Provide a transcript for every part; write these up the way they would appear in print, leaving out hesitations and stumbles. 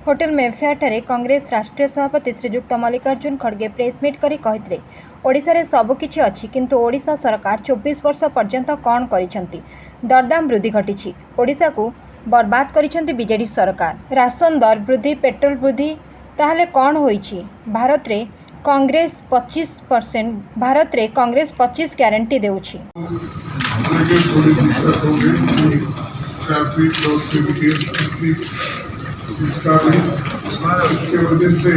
Hotel Mayfair ठारे कांग्रेस राष्ट्रीय सभापति श्रीजुक्त मल्लिकार्जुन खड़गे प्रेसमिट करी कहिथिले ओडिशा रे सबकिछि अछि किंतु ओडिशा सरकार 24 वर्ष पर्यंत कौन करिसेंती। दरदाम वृद्धि घटिछि। ओडिशा को बर्बाद करिसेंती बीजेडी सरकार। राशन दर वृद्धि, पेट्रोल वृद्धि, ताहले कौन होइछि। भारत रे कांग्रेस 25 गारंटी देउछि। इसके वजह से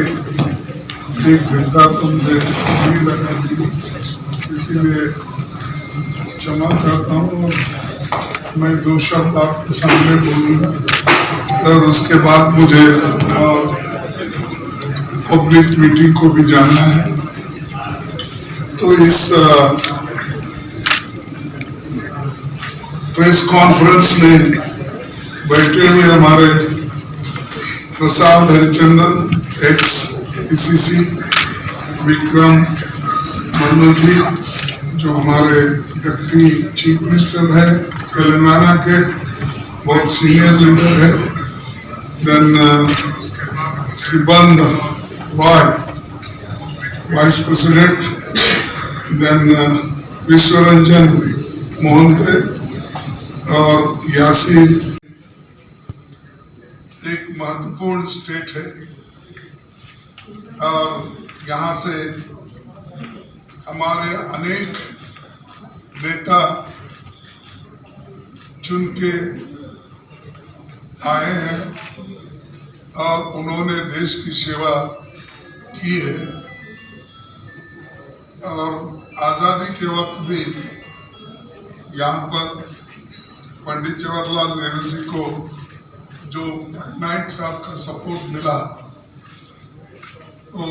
एक घंटा तो मुझे नहीं लगा दी, इसीलिए क्षमा करता हूँ और मैं 2 शब्द आपके सामने बोलूँगा और उसके बाद मुझे और पब्लिक मीटिंग को भी जाना है। तो इस प्रेस कॉन्फ्रेंस में बैठे हुए हमारे प्रसाद हरिचंदन एक्स ईसीसी, विक्रम मल्लू जी जो हमारे डिप्टी चीफ मिनिस्टर है तेलंगाना के, बहुत सीनियर लीडर है। Then Siband Roy vice president, then Vishwaranjan Mohanty और यासीर। एक महत्वपूर्ण स्टेट है और यहाँ से हमारे अनेक नेता चुन के आए हैं और उन्होंने देश की सेवा की है और आज़ादी के वक्त भी यहाँ पर पंडित जवाहरलाल नेहरू जी को जो पटनायक साहब का सपोर्ट मिला, तो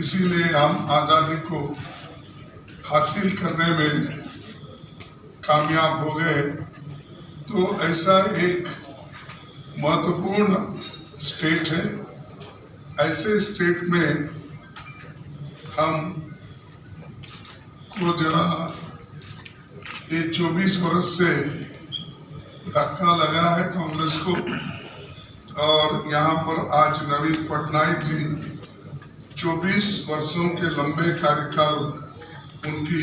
इसीलिए हम आज़ादी को हासिल करने में कामयाब हो गए। तो ऐसा एक महत्वपूर्ण स्टेट है। ऐसे स्टेट में हम को जरा ये 24 वर्ष से धक्का लगा है कांग्रेस को और यहाँ पर आज नवीन पटनायक जी 24 वर्षों के लंबे कार्यकाल उनकी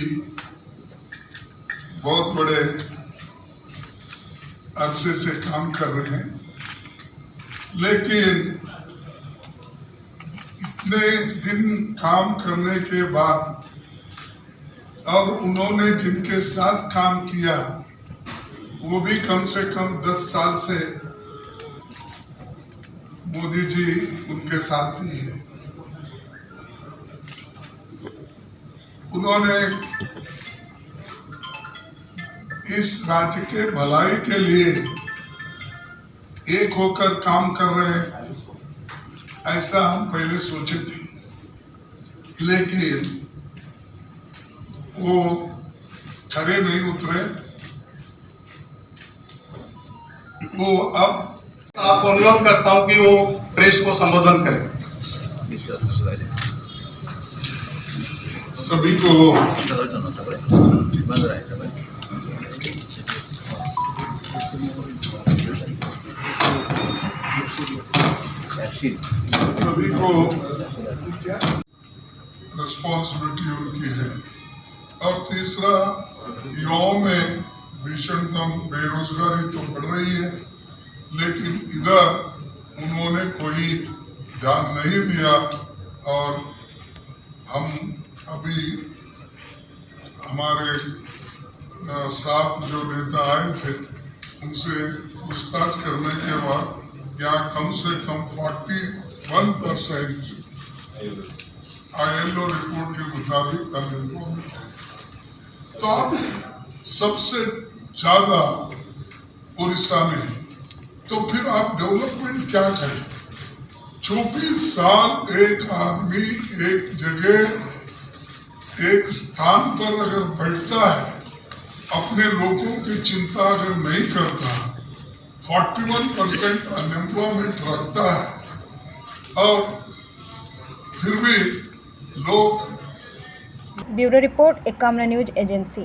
बहुत बड़े अरसे से काम कर रहे हैं, लेकिन इतने दिन काम करने के बाद और उन्होंने जिनके साथ काम किया वो भी कम से कम 10 साल से मोदी जी उनके साथ ही है। उन्होंने इस राज्य के भलाई के लिए एक होकर काम कर रहे हैं, ऐसा हम पहले सोचे थे, लेकिन वो खरे नहीं उतरे। वो अब आपको अनुरोध करता हूं कि वो प्रेस को संबोधन करें। सभी को रिस्पॉन्सिबिलिटी उनकी है। और तीसरा, युवाओं में भीषणतम बेरोजगारी तो बढ़ रही है, लेकिन इधर उन्होंने कोई ध्यान नहीं दिया। और हम अभी हमारे साथ जो नेता आए थे उनसे पूछताछ करने के बाद यहाँ कम से कम 41% ILO रिपोर्ट के मुताबिक अनएम्प्लॉयमेंट है। तो अब सबसे ज्यादा उड़ीसा में है, तो फिर आप डेवलपमेंट क्या करें। 24 साल एक आदमी एक जगह एक स्थान पर अगर बैठता है, अपने लोगों की चिंता अगर नहीं करता, 41% अनएम्प्लॉयमेंट रखता है और फिर भी लोग। Bureau report, Ekamana news agency.